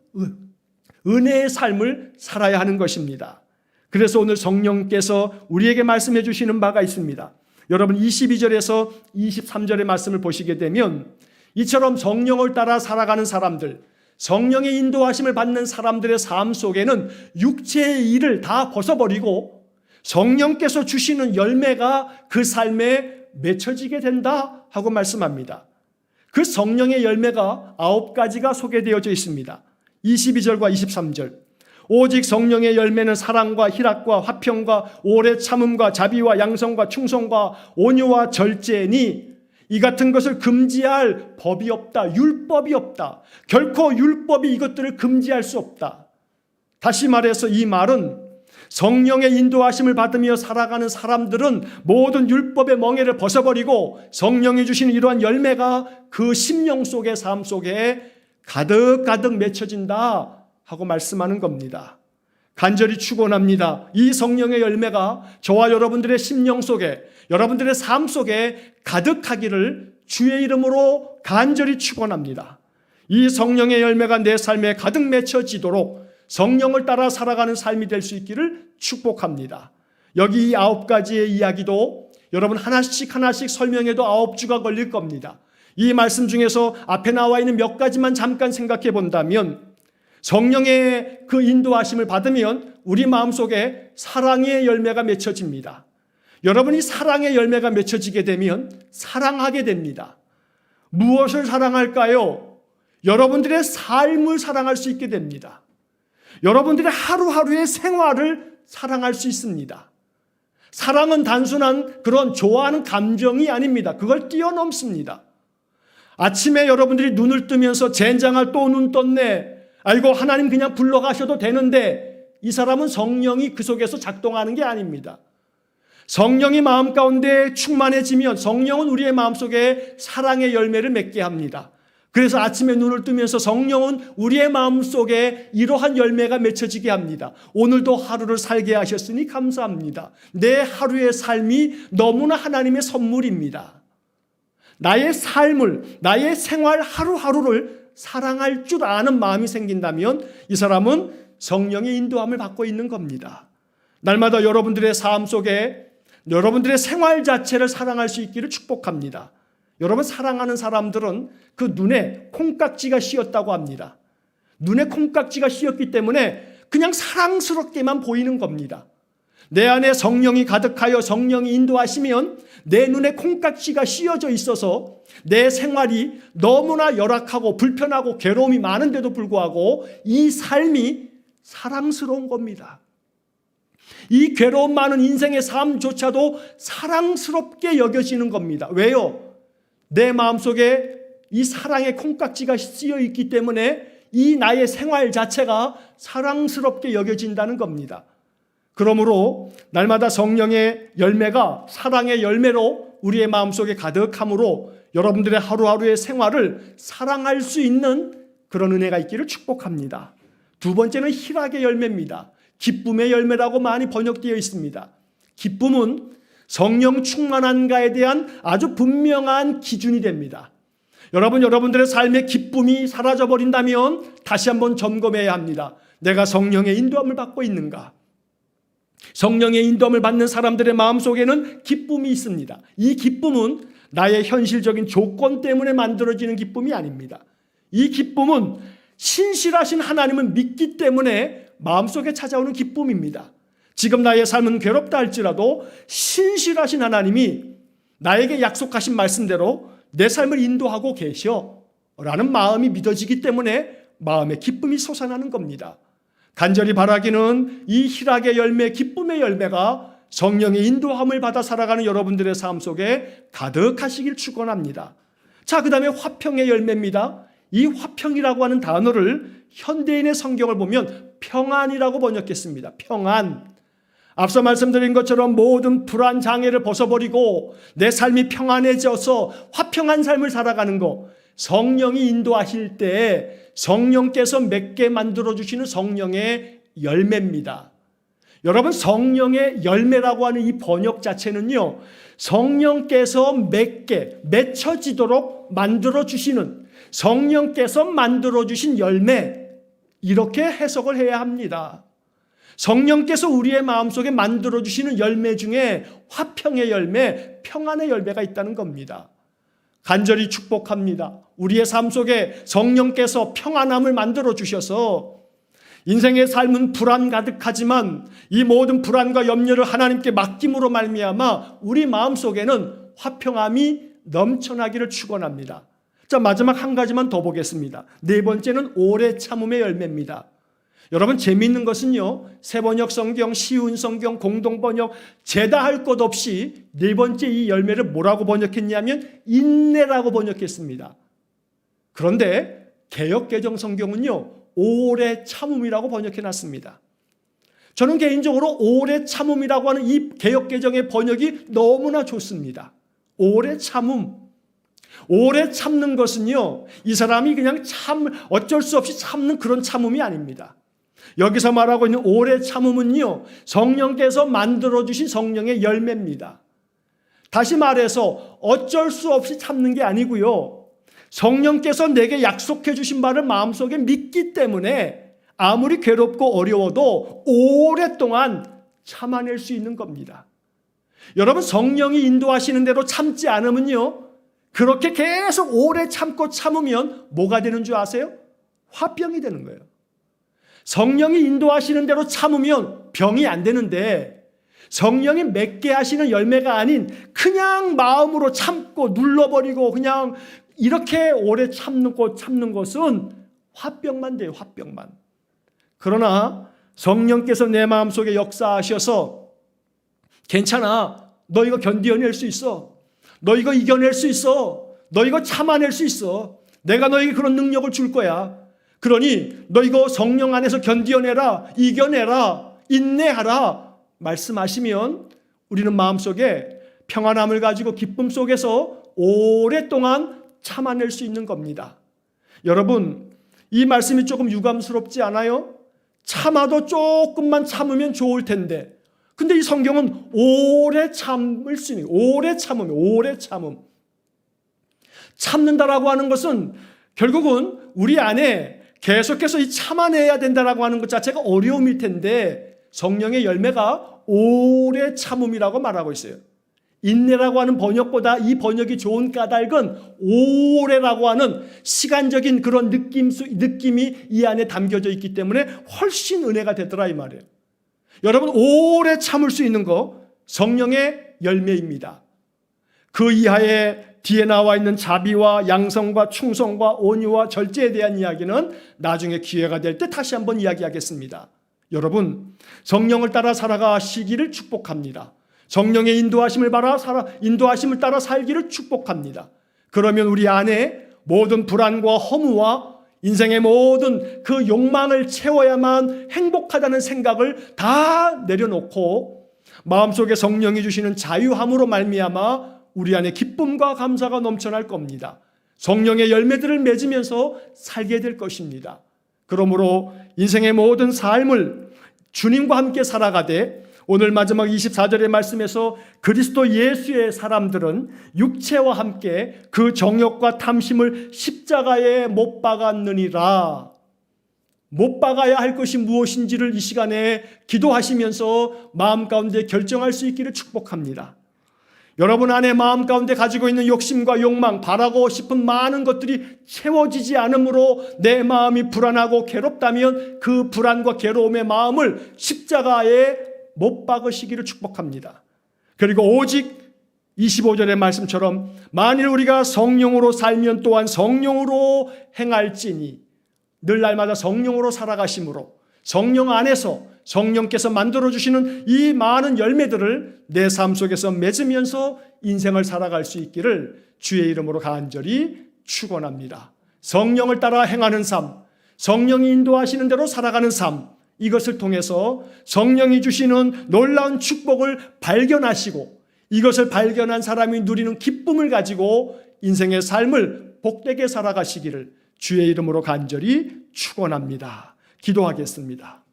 은혜의 삶을 살아야 하는 것입니다. 그래서 오늘 성령께서 우리에게 말씀해 주시는 바가 있습니다. 여러분 22절에서 23절의 말씀을 보시게 되면 이처럼 성령을 따라 살아가는 사람들, 성령의 인도하심을 받는 사람들의 삶 속에는 육체의 일을 다 벗어버리고 성령께서 주시는 열매가 그 삶에 맺혀지게 된다 하고 말씀합니다. 그 성령의 열매가 9가지가 소개되어져 있습니다. 22절과 23절. 오직 성령의 열매는 사랑과 희락과 화평과 오래 참음과 자비와 양성과 충성과 온유와 절제니 이 같은 것을 금지할 법이 없다. 율법이 없다. 결코 율법이 이것들을 금지할 수 없다. 다시 말해서 이 말은 성령의 인도하심을 받으며 살아가는 사람들은 모든 율법의 멍에를 벗어버리고 성령이 주시는 이러한 열매가 그 심령 속의 삶 속에 가득가득 맺혀진다 하고 말씀하는 겁니다. 간절히 축원합니다. 이 성령의 열매가 저와 여러분들의 심령 속에, 여러분들의 삶 속에 가득하기를 주의 이름으로 간절히 축원합니다. 이 성령의 열매가 내 삶에 가득 맺혀지도록 성령을 따라 살아가는 삶이 될 수 있기를 축복합니다. 여기 이 9가지의 이야기도 여러분 하나씩 설명해도 9주가 걸릴 겁니다. 이 말씀 중에서 앞에 나와 있는 몇 가지만 잠깐 생각해 본다면 성령의 그 인도하심을 받으면 우리 마음속에 사랑의 열매가 맺혀집니다. 여러분이 사랑의 열매가 맺혀지게 되면 사랑하게 됩니다. 무엇을 사랑할까요? 여러분들의 삶을 사랑할 수 있게 됩니다. 여러분들의 하루하루의 생활을 사랑할 수 있습니다. 사랑은 단순한 그런 좋아하는 감정이 아닙니다. 그걸 뛰어넘습니다. 아침에 여러분들이 눈을 뜨면서 젠장할 또 눈 떴네. 아이고 하나님 그냥 불러가셔도 되는데 이 사람은 성령이 그 속에서 작동하는 게 아닙니다. 성령이 마음 가운데 충만해지면 성령은 우리의 마음속에 사랑의 열매를 맺게 합니다. 그래서 아침에 눈을 뜨면서 성령은 우리의 마음속에 이러한 열매가 맺혀지게 합니다. 오늘도 하루를 살게 하셨으니 감사합니다. 내 하루의 삶이 너무나 하나님의 선물입니다. 나의 삶을, 나의 생활 하루하루를 사랑할 줄 아는 마음이 생긴다면 이 사람은 성령의 인도함을 받고 있는 겁니다. 날마다 여러분들의 삶 속에 여러분들의 생활 자체를 사랑할 수 있기를 축복합니다. 여러분 사랑하는 사람들은 그 눈에 콩깍지가 씌었다고 합니다. 눈에 콩깍지가 씌었기 때문에 그냥 사랑스럽게만 보이는 겁니다. 내 안에 성령이 가득하여 성령이 인도하시면 내 눈에 콩깍지가 씌어져 있어서 내 생활이 너무나 열악하고 불편하고 괴로움이 많은데도 불구하고 이 삶이 사랑스러운 겁니다. 이 괴로움 많은 인생의 삶조차도 사랑스럽게 여겨지는 겁니다. 왜요? 내 마음속에 이 사랑의 콩깍지가 씌어 있기 때문에 이 나의 생활 자체가 사랑스럽게 여겨진다는 겁니다. 그러므로 날마다 성령의 열매가 사랑의 열매로 우리의 마음속에 가득함으로 여러분들의 하루하루의 생활을 사랑할 수 있는 그런 은혜가 있기를 축복합니다. 두 번째는 희락의 열매입니다. 기쁨의 열매라고 많이 번역되어 있습니다. 기쁨은 성령 충만한가에 대한 아주 분명한 기준이 됩니다. 여러분들의 삶의 기쁨이 사라져버린다면 다시 한번 점검해야 합니다. 내가 성령의 인도함을 받고 있는가? 성령의 인도함을 받는 사람들의 마음속에는 기쁨이 있습니다. 이 기쁨은 나의 현실적인 조건 때문에 만들어지는 기쁨이 아닙니다. 이 기쁨은 신실하신 하나님을 믿기 때문에 마음속에 찾아오는 기쁨입니다. 지금 나의 삶은 괴롭다 할지라도 신실하신 하나님이 나에게 약속하신 말씀대로 내 삶을 인도하고 계셔 라는 마음이 믿어지기 때문에 마음의 기쁨이 솟아나는 겁니다. 간절히 바라기는 이 희락의 열매, 기쁨의 열매가 성령의 인도함을 받아 살아가는 여러분들의 삶 속에 가득하시길 축원합니다. 자, 그 다음에 화평의 열매입니다. 이 화평이라고 하는 단어를 현대인의 성경을 보면 평안이라고 번역했습니다. 평안. 앞서 말씀드린 것처럼 모든 불안 장애를 벗어버리고 내 삶이 평안해져서 화평한 삶을 살아가는 것, 성령이 인도하실 때 성령께서 맺게 만들어주시는 성령의 열매입니다. 여러분, 성령의 열매라고 하는 이 번역 자체는요, 성령께서 맺혀지도록 만들어주시는, 성령께서 만들어주신 열매, 이렇게 해석을 해야 합니다. 성령께서 우리의 마음속에 만들어주시는 열매 중에 화평의 열매, 평안의 열매가 있다는 겁니다. 간절히 축복합니다. 우리의 삶 속에 성령께서 평안함을 만들어주셔서 인생의 삶은 불안 가득하지만 이 모든 불안과 염려를 하나님께 맡김으로 말미암아 우리 마음속에는 화평함이 넘쳐나기를 축원합니다. 자, 마지막 한 가지만 더 보겠습니다. 네 번째는 오래 참음의 열매입니다. 여러분, 재미있는 것은요, 새번역 성경, 쉬운 성경, 공동번역 죄다 할 것 없이 네 번째 이 열매를 뭐라고 번역했냐면 인내라고 번역했습니다. 그런데 개역개정 성경은요, 오래 참음이라고 번역해놨습니다. 저는 개인적으로 오래 참음이라고 하는 이 개역개정의 번역이 너무나 좋습니다. 오래 참음. 오래 참는 것은요, 이 사람이 그냥 어쩔 수 없이 참는 그런 참음이 아닙니다. 여기서 말하고 있는 오래 참음은요, 성령께서 만들어주신 성령의 열매입니다. 다시 말해서 어쩔 수 없이 참는 게 아니고요, 성령께서 내게 약속해 주신 바를 마음속에 믿기 때문에 아무리 괴롭고 어려워도 오랫동안 참아낼 수 있는 겁니다. 여러분, 성령이 인도하시는 대로 참지 않으면요, 그렇게 계속 오래 참고 참으면 뭐가 되는 줄 아세요? 화병이 되는 거예요. 성령이 인도하시는 대로 참으면 병이 안 되는데, 성령이 맺게 하시는 열매가 아닌 그냥 마음으로 참고 눌러버리고 그냥 이렇게 오래 참는 것은 화병만 돼요. 화병만. 그러나 성령께서 내 마음속에 역사하셔서 괜찮아, 너 이거 견디어낼 수 있어, 너 이거 이겨낼 수 있어, 너 이거 참아낼 수 있어, 내가 너에게 그런 능력을 줄 거야, 그러니 너 이거 성령 안에서 견디어내라, 이겨내라, 인내하라 말씀하시면 우리는 마음속에 평안함을 가지고 기쁨 속에서 오랫동안 참아낼 수 있는 겁니다. 여러분, 이 말씀이 조금 유감스럽지 않아요? 참아도 조금만 참으면 좋을 텐데, 근데 이 성경은 오래 참을 수 있는, 오래 참음, 오래 참음. 참는다라고 하는 것은 결국은 우리 안에 계속해서 이 참아내야 된다라고 하는 것 자체가 어려움일 텐데, 성령의 열매가 오래 참음이라고 말하고 있어요. 인내라고 하는 번역보다 이 번역이 좋은 까닭은 오래라고 하는 시간적인 그런 느낌이 이 안에 담겨져 있기 때문에 훨씬 은혜가 되더라 이 말이에요. 여러분, 오래 참을 수 있는 거 성령의 열매입니다. 그 이하에 뒤에 나와 있는 자비와 양성과 충성과 온유와 절제에 대한 이야기는 나중에 기회가 될 때 다시 한번 이야기하겠습니다. 여러분, 성령을 따라 살아가시기를 축복합니다. 성령의 인도하심을 따라 살기를 축복합니다. 그러면 우리 안에 모든 불안과 허무와 인생의 모든 그 욕망을 채워야만 행복하다는 생각을 다 내려놓고 마음속에 성령이 주시는 자유함으로 말미암아 우리 안에 기쁨과 감사가 넘쳐날 겁니다. 성령의 열매들을 맺으면서 살게 될 것입니다. 그러므로 인생의 모든 삶을 주님과 함께 살아가되, 오늘 마지막 24절의 말씀에서 그리스도 예수의 사람들은 육체와 함께 그 정욕과 탐심을 십자가에 못 박았느니라. 못 박아야 할 것이 무엇인지를 이 시간에 기도하시면서 마음 가운데 결정할 수 있기를 축복합니다. 여러분 안에 마음 가운데 가지고 있는 욕심과 욕망, 바라고 싶은 많은 것들이 채워지지 않으므로 내 마음이 불안하고 괴롭다면 그 불안과 괴로움의 마음을 십자가에 못 박으시기를 축복합니다. 그리고 오직 25절의 말씀처럼 만일 우리가 성령으로 살면 또한 성령으로 행할지니, 늘 날마다 성령으로 살아가심으로 성령 안에서 성령께서 만들어주시는 이 많은 열매들을 내 삶 속에서 맺으면서 인생을 살아갈 수 있기를 주의 이름으로 간절히 축원합니다. 성령을 따라 행하는 삶, 성령이 인도하시는 대로 살아가는 삶, 이것을 통해서 성령이 주시는 놀라운 축복을 발견하시고 이것을 발견한 사람이 누리는 기쁨을 가지고 인생의 삶을 복되게 살아가시기를 주의 이름으로 간절히 축원합니다. 기도하겠습니다.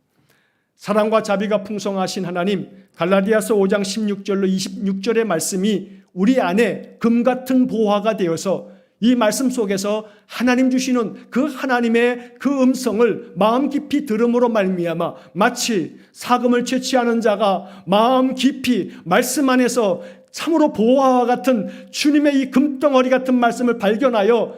사랑과 자비가 풍성하신 하나님, 갈라디아서 5장 16절로 26절의 말씀이 우리 안에 금 같은 보화가 되어서 이 말씀 속에서 하나님 주시는 그 하나님의 그 음성을 마음 깊이 들음으로 말미암아 마치 사금을 채취하는 자가 마음 깊이 말씀 안에서 참으로 보화와 같은 주님의 이 금덩어리 같은 말씀을 발견하여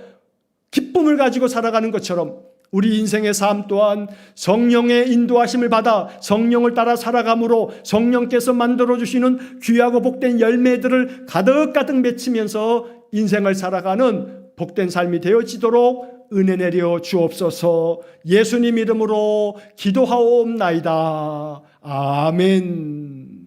기쁨을 가지고 살아가는 것처럼 우리 인생의 삶 또한 성령의 인도하심을 받아 성령을 따라 살아감으로 성령께서 만들어주시는 귀하고 복된 열매들을 가득가득 맺히면서 인생을 살아가는 복된 삶이 되어지도록 은혜 내려 주옵소서. 예수님 이름으로 기도하옵나이다. 아멘.